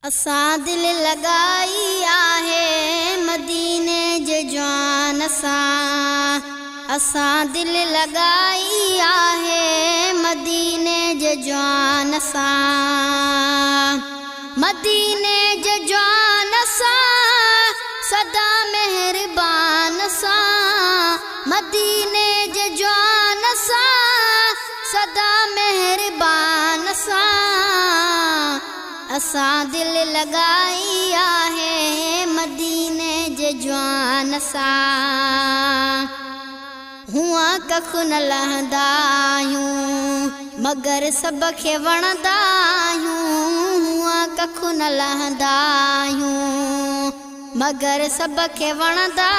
असां दिल लगाई आहे मदीने जे जवान सां। असां दिल लगाई आहे मदीने जे जवान सां। मदीने जे जवान सां सदा मेहरबान सां। मदीने जे जवान सां सदा मेहरबान सां। असां दिल लगाई आहे मदीने जे जवान सां। हुआ कखु न लहंदा आहियूं मगर सब खे वणंदा आहियूं। हुआ कखु न लहंदा आहियूं मगर सब खे वणंदा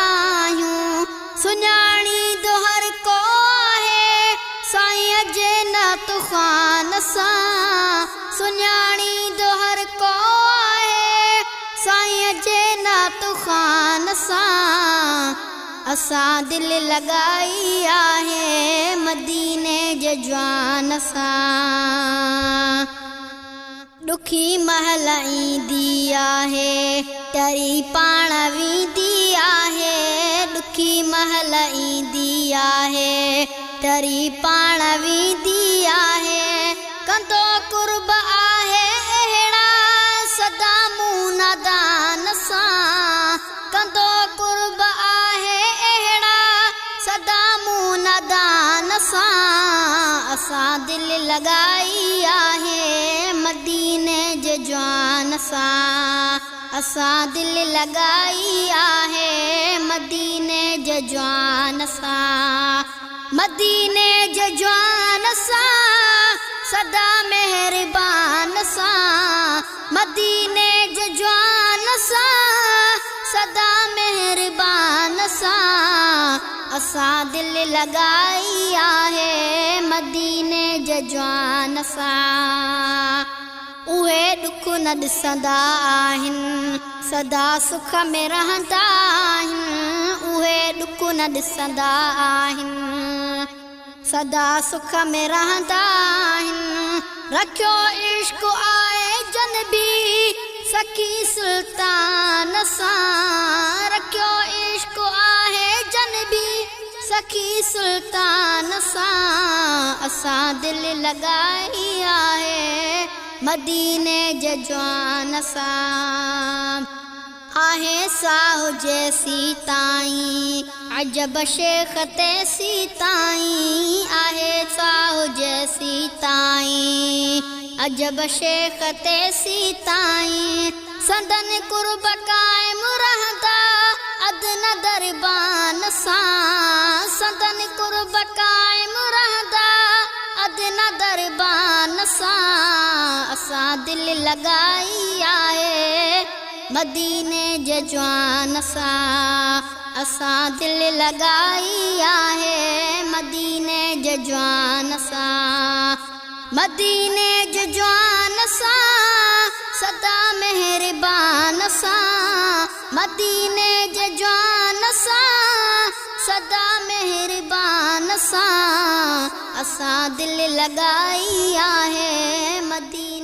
आहियूं। सुञाणींदो हर को आहे साईं जे नात ख़ान सां। सुञाणींदो हर को आहे साईं जे नात ख़ान सां। असां दिल लगाई आहे मदीने जे जवान सां। ॾुखी महल ईंदी आहे टरी पाण वेंदी आहे। ॾुखी महल ईंदी आहे टरी पाण वेंदी आहे। कंदो कुर्ब आहे अहिड़ा सदा मूं नादान सां। कंदो कुर्ब आहे अहिड़ा सदा मूं नादान सां। असां दिल लगाई आहे मदीने जे जवान सां। असां दिल लगाई आहे मदीने जे जवान सां। मदीने जे जवान सां सदा मेहरबान सां। मदीने जे जवान सां सदा मेहरबान सां। असां दिल लगाई आहे मदीने जे जवान सां। उहे ॾुख न ॾिसंदा आहिनि सदा सुख में रहंदा आहिनि। उहे ॾुख न ॾिसंदा आहिनि सदा सुख में रहंदा आहिनि। रखियो इश्क आहे जनबी सखी सुल्तान सां। रखियो इश्क आहे जनबी सखी सुल्तान सां। असां दिल लगाई आहे मदीने जे जवान सां। आहे साहु जैसी ताईं अजब शेख तैसी ताईं। आहे साहु जैसी ताईं अजब शेख तैसी ताईं। संदन कुर्ब कायम रहंदा अदन दरबान सां। संदन कुर्ब कायम रहंदा अदन दरबान सां। असां दिल लगाई आहे मदीने जे जवान सां। असां दिल लगाई आहे मदीने जे जवान सां। मदीने जे जवान सां सदा मेहरबान सां। मदीने जे जवान सां सदा मेहरबान सां। असां दिल लगाई आहे मदीने